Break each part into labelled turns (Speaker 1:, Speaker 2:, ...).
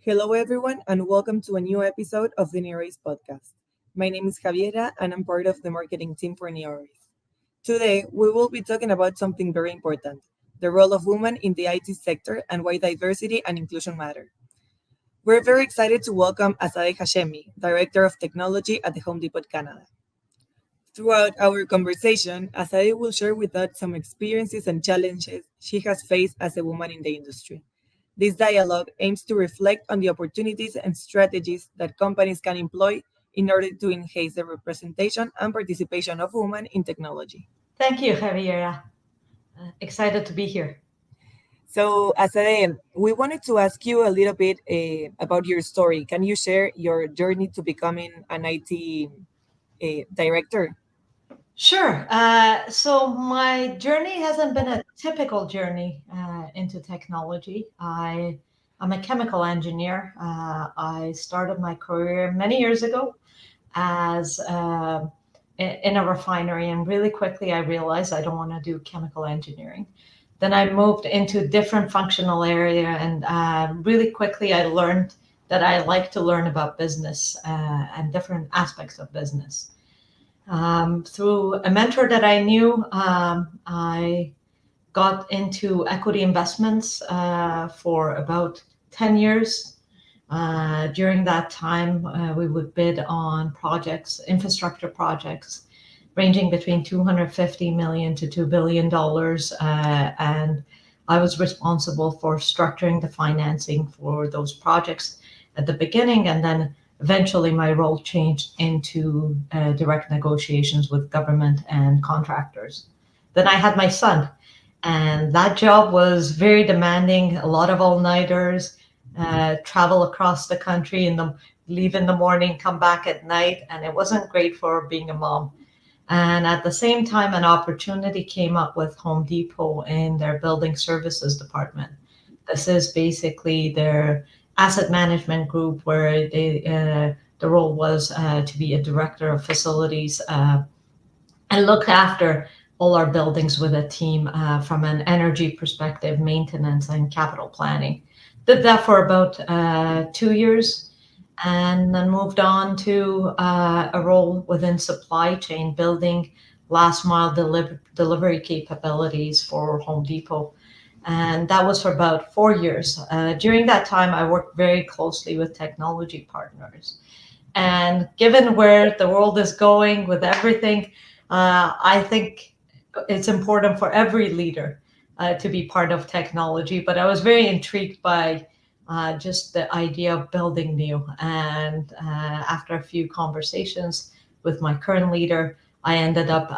Speaker 1: Hello, everyone, and welcome to a new episode of the NEORIS Podcast. My name is Javiera, and I'm part of the marketing team for NEORIS. Today, we will be talking about something very important, the role of women in the IT sector and why diversity and inclusion matter. We're very excited to welcome Azadeh Hashemi, Director of Technology at the Home Depot, Canada. Throughout our conversation, Azadeh will share with us some experiences and challenges she has faced as a woman in the industry. This dialogue aims to reflect on the opportunities and strategies that companies can employ in order to enhance the representation and participation of women in technology.
Speaker 2: Thank you, Javiera. Excited to be here.
Speaker 1: So, Azadeh, we wanted to ask you a little bit about your story. Can you share your journey to becoming an IT director?
Speaker 2: Sure. So my journey hasn't been a typical journey into technology. I'm a chemical engineer. I started my career many years ago as in a refinery, and really quickly I realized I don't want to do chemical engineering. Then I moved into different functional area, and really quickly I learned that I like to learn about business and different aspects of business. Through a mentor that I knew, I got into equity investments for about 10 years. During that time, we would bid on projects, infrastructure projects, ranging between 250 million to $2 billion. And I was responsible for structuring the financing for those projects at the beginning, and then eventually my role changed into direct negotiations with government and contractors. Then I had my son, and that job was very demanding, a lot of all-nighters, travel across the country, leave in the morning, come back at night, and it wasn't great for being a mom. And at the same time, an opportunity came up with Home Depot in their building services department. This is basically their asset management group, where the role was to be a director of facilities and look after all our buildings with a team from an energy perspective, maintenance, and capital planning. Did that for about 2 years, and then moved on to a role within supply chain, building last mile delivery capabilities for Home Depot. And that was for about 4 years. During that time, I worked very closely with technology partners. And given where the world is going with everything, I think it's important for every leader to be part of technology. But I was very intrigued by just the idea of building new. And after a few conversations with my current leader, I ended up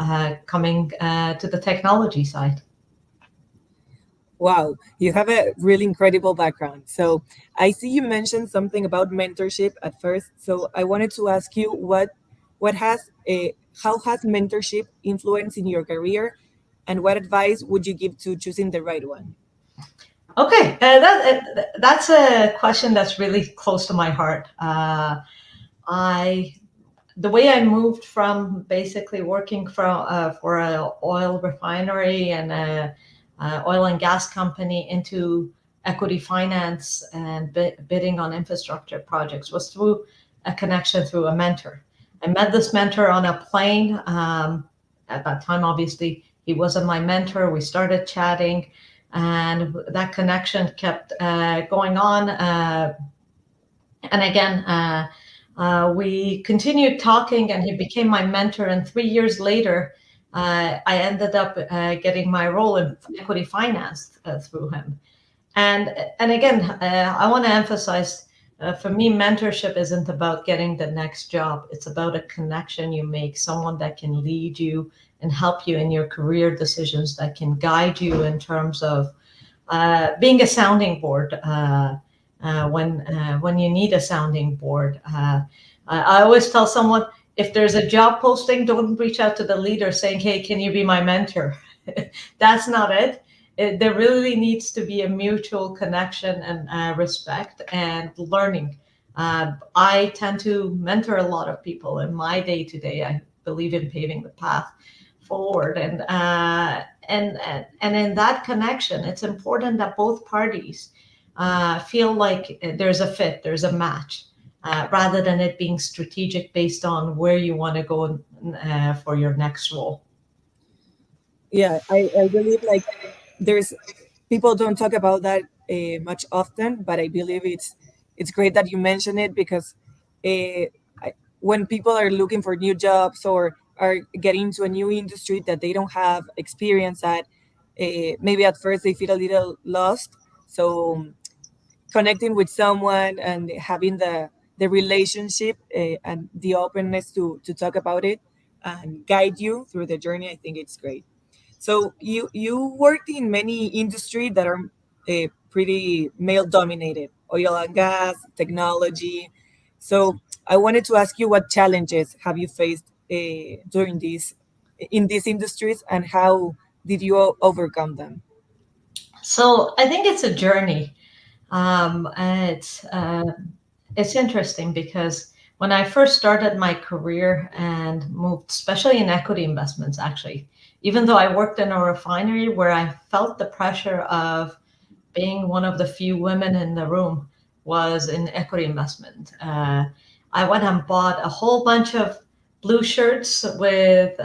Speaker 2: coming to the technology side.
Speaker 1: Wow, you have a really incredible background. So I see you mentioned something about mentorship at first. So I wanted to ask you what has how has mentorship influenced in your career, and what advice would you give to choosing the right one?
Speaker 2: Okay, that's a question that's really close to my heart. I The way I moved from basically working for an oil refinery and a oil and gas company into equity finance and bidding on infrastructure projects was through a connection through a mentor. I met this mentor on a plane. At that time, obviously, he wasn't my mentor. We started chatting, and that connection kept going on. And again, we continued talking, and he became my mentor. And 3 years later, I ended up getting my role in equity finance through him. And again, I want to emphasize, for me, mentorship isn't about getting the next job. It's about a connection you make, someone that can lead you and help you in your career decisions, that can guide you in terms of being a sounding board when you need a sounding board. I always tell someone, if there's a job posting, don't reach out to the leader saying, "Hey, can you be my mentor?" That's not it. There really needs to be a mutual connection and respect and learning. I tend to mentor a lot of people in my day to day. I believe in paving the path forward, and in that connection, it's important that both parties feel like there's a fit, there's a match, rather than it being strategic based on where you want to go for your next role.
Speaker 1: Yeah, I believe like there's people don't talk about that much often, but I believe it's great that you mention it because when people are looking for new jobs or are getting into a new industry that they don't have experience at, maybe at first they feel a little lost. So connecting with someone and having the relationship and the openness to talk about it and guide you through the journey, I think it's great. So you worked in many industries that are pretty male dominated, oil and gas, technology. So I wanted to ask you what challenges have you faced during these in these industries and how did you overcome them?
Speaker 2: So I think it's a journey. And it's interesting because when I first started my career and moved, especially in equity investments, actually, even though I worked in a refinery where I felt the pressure of being one of the few women in the room, was in equity investment. I went and bought a whole bunch of blue shirts with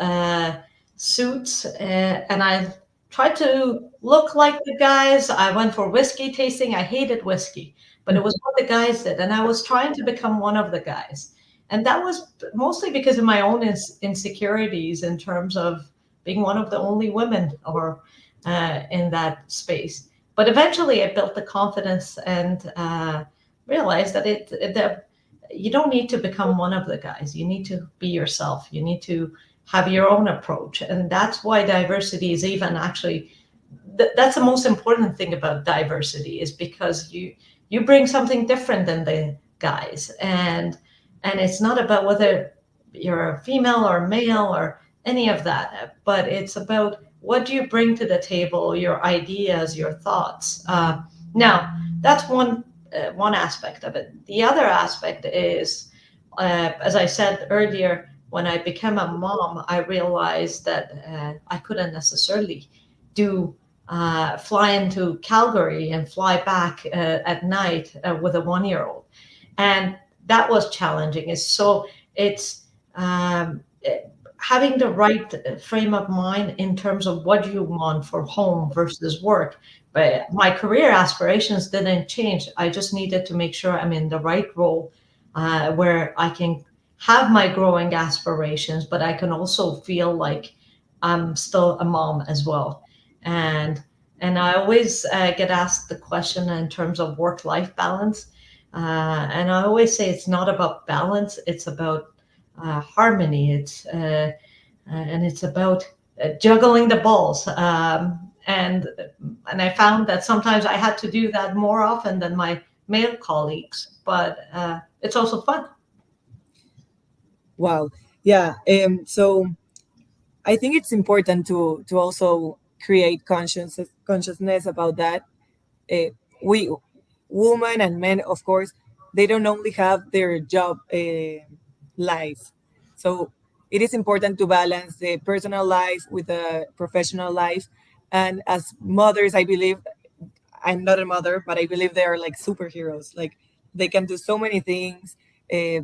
Speaker 2: suits, and I tried to look like the guys. I went for whiskey tasting. I hated whiskey, but it was what the guys did, and I was trying to become one of the guys. And that was mostly because of my own insecurities in terms of being one of the only women or in that space. But eventually, I built the confidence and realized that that you don't need to become one of the guys. You need to be yourself. You need to have your own approach, and that's why diversity is even actually that's the most important thing about diversity, is because you bring something different than the guys, and it's not about whether you're a female or male or any of that, but it's about what do you bring to the table, your ideas, your thoughts. Now, that's one aspect of it. The other aspect is, as I said earlier, when I became a mom, I realized that I couldn't necessarily do fly into Calgary and fly back at night with a 1-year-old, and that was challenging. It's having the right frame of mind in terms of what you want for home versus work. But my career aspirations didn't change. I just needed to make sure I'm in the right role where I can have my growing aspirations, but I can also feel like I'm still a mom as well. And I always get asked the question in terms of work-life balance. And I always say it's not about balance, it's about harmony. And it's about juggling the balls. And I found that sometimes I had to do that more often than my male colleagues, but it's also fun.
Speaker 1: Wow. Yeah. So I think it's important to also create consciousness about that. We women and men, of course, they don't only have their job life. So it is important to balance the personal life with the professional life. And as mothers, I believe I'm not a mother, but I believe they are like superheroes. Like they can do so many things. Uh,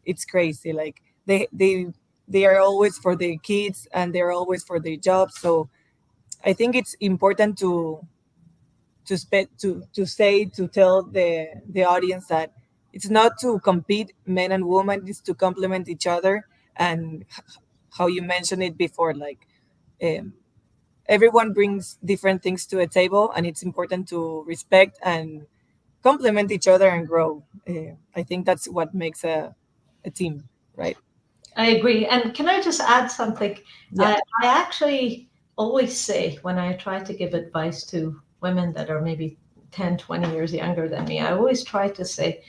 Speaker 1: it's crazy. Like they are always for their kids and they're always for their jobs. So I think it's important to say to tell the audience that it's not to compete men and women, it's to complement each other. And how you mentioned it before, like um, everyone brings different things to a table and it's important to respect and complement each other and grow. I think that's what makes a team, right?
Speaker 2: I agree. And can I just add something?
Speaker 1: Yeah.
Speaker 2: I actually always say when I try to give advice to women that are maybe 10, 20 years younger than me, I always try to say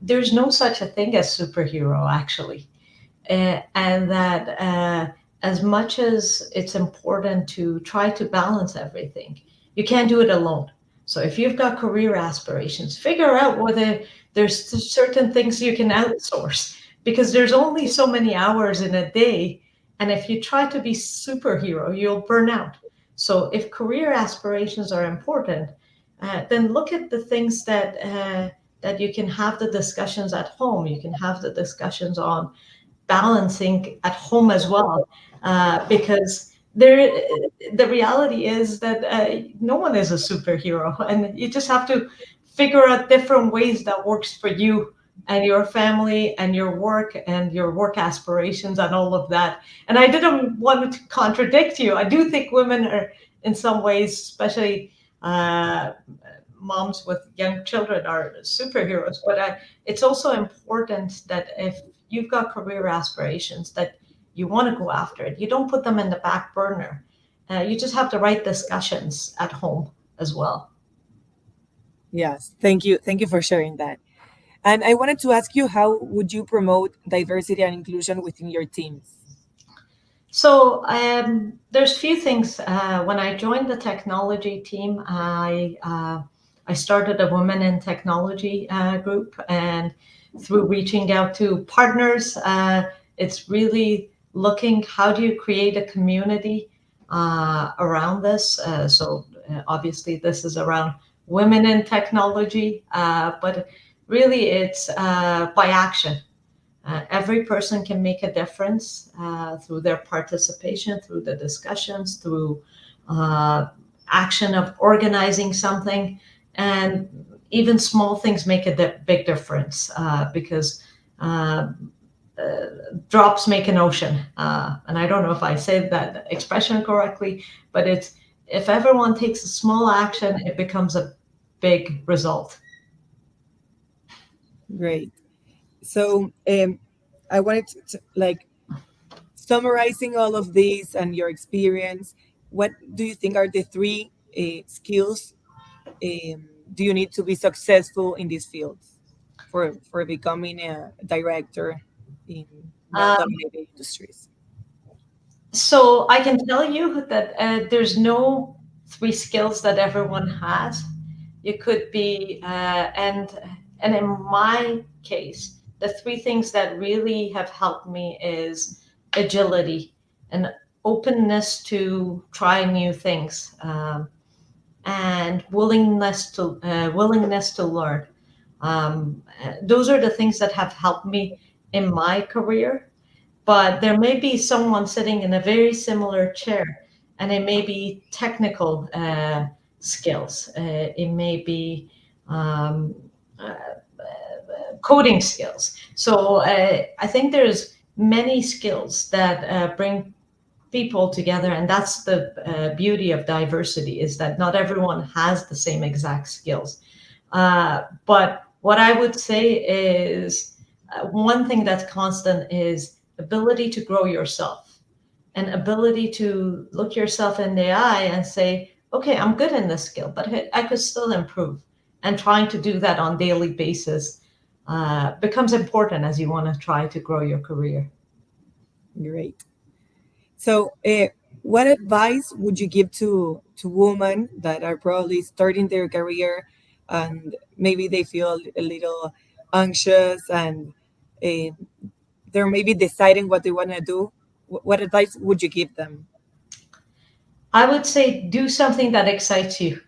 Speaker 2: there's no such a thing as superhero, actually. And that as much as it's important to try to balance everything, you can't do it alone. So if you've got career aspirations, figure out whether there's certain things you can outsource, because there's only so many hours in a day. And if you try to be superhero, you'll burn out. So if career aspirations are important, then look at the things that you can have the discussions at home. You can have the discussions on balancing at home as well, because the reality is that no one is a superhero, and you just have to figure out different ways that works for you and your family and your work aspirations and all of that. And I didn't want to contradict you. I do think women are, in some ways, especially moms with young children, are superheroes. But it's also important that if you've got career aspirations that you want to go after it, you don't put them in the back burner. You just have the right discussions at home as well.
Speaker 1: Yes, thank you. Thank you for sharing that. And I wanted to ask you, how would you promote diversity and inclusion within your teams?
Speaker 2: So there's few things. When I joined the technology team, I started a women in technology group, and through reaching out to partners, it's really looking how do you create a community around this. Obviously this is around women in technology, but really it's by action. Every person can make a difference through their participation, through the discussions, through uh, action of organizing something. And even small things make a big difference, because uh, drops make an ocean. And I don't know if I said that expression correctly, but it's if everyone takes a small action, it becomes a big result.
Speaker 1: Great. So I wanted like summarizing all of this and your experience. What do you think are the three skills do you need to be successful in these fields for becoming a director in
Speaker 2: Um,
Speaker 1: male-dominated industries?
Speaker 2: So I can tell you that there's no three skills that everyone has. It could be, and in my case, the three things that really have helped me is agility and openness to try new things, and willingness to learn. Those are the things that have helped me in my career, but there may be someone sitting in a very similar chair, and it may be technical skills, it may be um, uh, coding skills. So I think there's many skills that bring people together, and that's the beauty of diversity, is that not everyone has the same exact skills. But what I would say is one thing that's constant is ability to grow yourself, and ability to look yourself in the eye and say, okay, I'm good in this skill, but I could still improve. And trying to do that on daily basis becomes important as you want to try to grow your career.
Speaker 1: Great. So, what advice would you give to women that are probably starting their career and maybe they feel a little anxious and uh, they're maybe deciding what they want to do? What advice would you give them?
Speaker 2: I would say do something that excites you.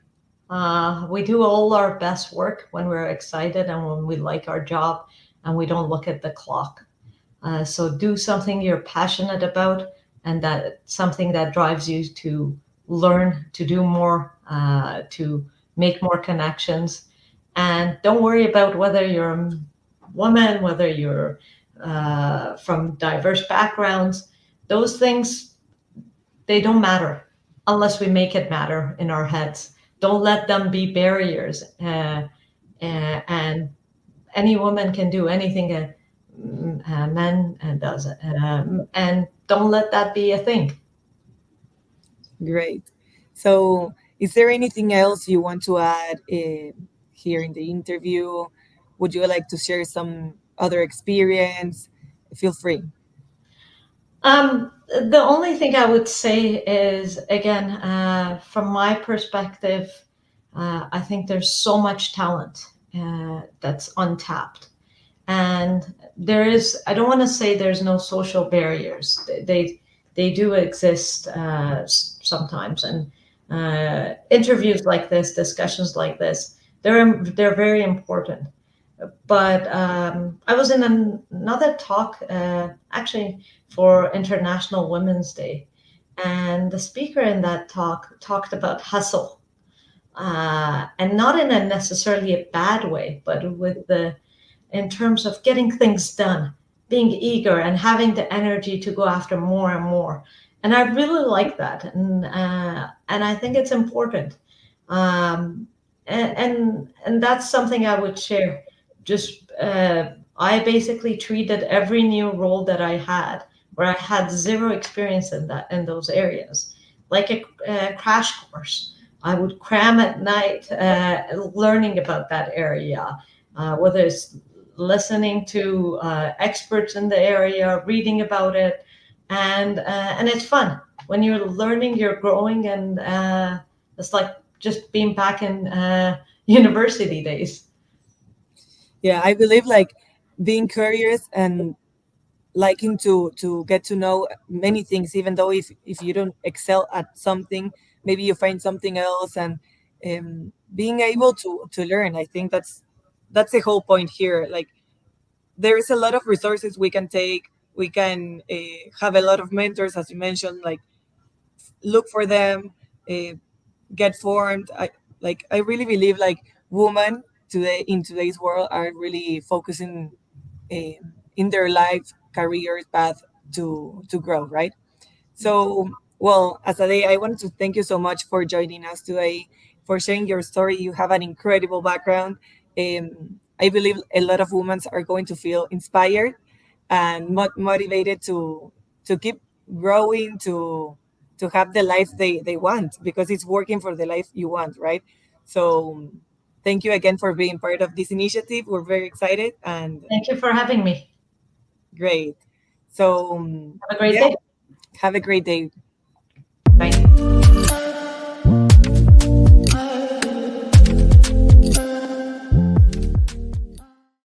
Speaker 2: We do all our best work when we're excited and when we like our job and we don't look at the clock. So do something you're passionate about, and that something that drives you to learn, to do more, to make more connections. And don't worry about whether you're a woman, whether you're from diverse backgrounds. Those things, they don't matter unless we make it matter in our heads. Don't let them be barriers. And any woman can do anything a man does. And don't let that be a thing.
Speaker 1: Great. So, is there anything else you want to add here in the interview? Would you like to share some other experience? Feel free.
Speaker 2: The only thing I would say is, again, from my perspective, I think there's so much talent that's untapped. And there is, I don't want to say there's no social barriers. They do exist sometimes. And interviews like this, discussions like this, they're very important. But I was in another talk, actually, for International Women's Day, and the speaker in that talk talked about hustle, and not in a necessarily a bad way, but with the in terms of getting things done, being eager and having the energy to go after more and more. And I really like that, and I think it's important. And that's something I would share. Just I basically treated every new role that I had, where I had zero experience in those areas, like a crash course. I would cram at night, learning about that area, whether it's listening to experts in the area, reading about it, and it's fun when you're learning, you're growing, and it's like just being back in university days.
Speaker 1: Yeah, I believe like being curious and liking to get to know many things, even though if you don't excel at something, maybe you find something else, and being able to learn. I think that's the whole point here. Like there is a lot of resources we can take. We can have a lot of mentors, as you mentioned. Like look for them, uh, get formed. I really believe like women today in today's world are really focusing in their life career path to grow, right? So, well, Azadeh, I wanted to thank you so much for joining us today, for sharing your story. You have an incredible background. I believe a lot of women are going to feel inspired and motivated to keep growing, to have the life they want, because it's working for the life you want, right? So, thank you again for being part of this initiative. We're very excited and
Speaker 2: Thank you for having me.
Speaker 1: great. So,
Speaker 2: Have a great
Speaker 1: yeah,
Speaker 2: day.
Speaker 1: have a great day.
Speaker 2: Bye.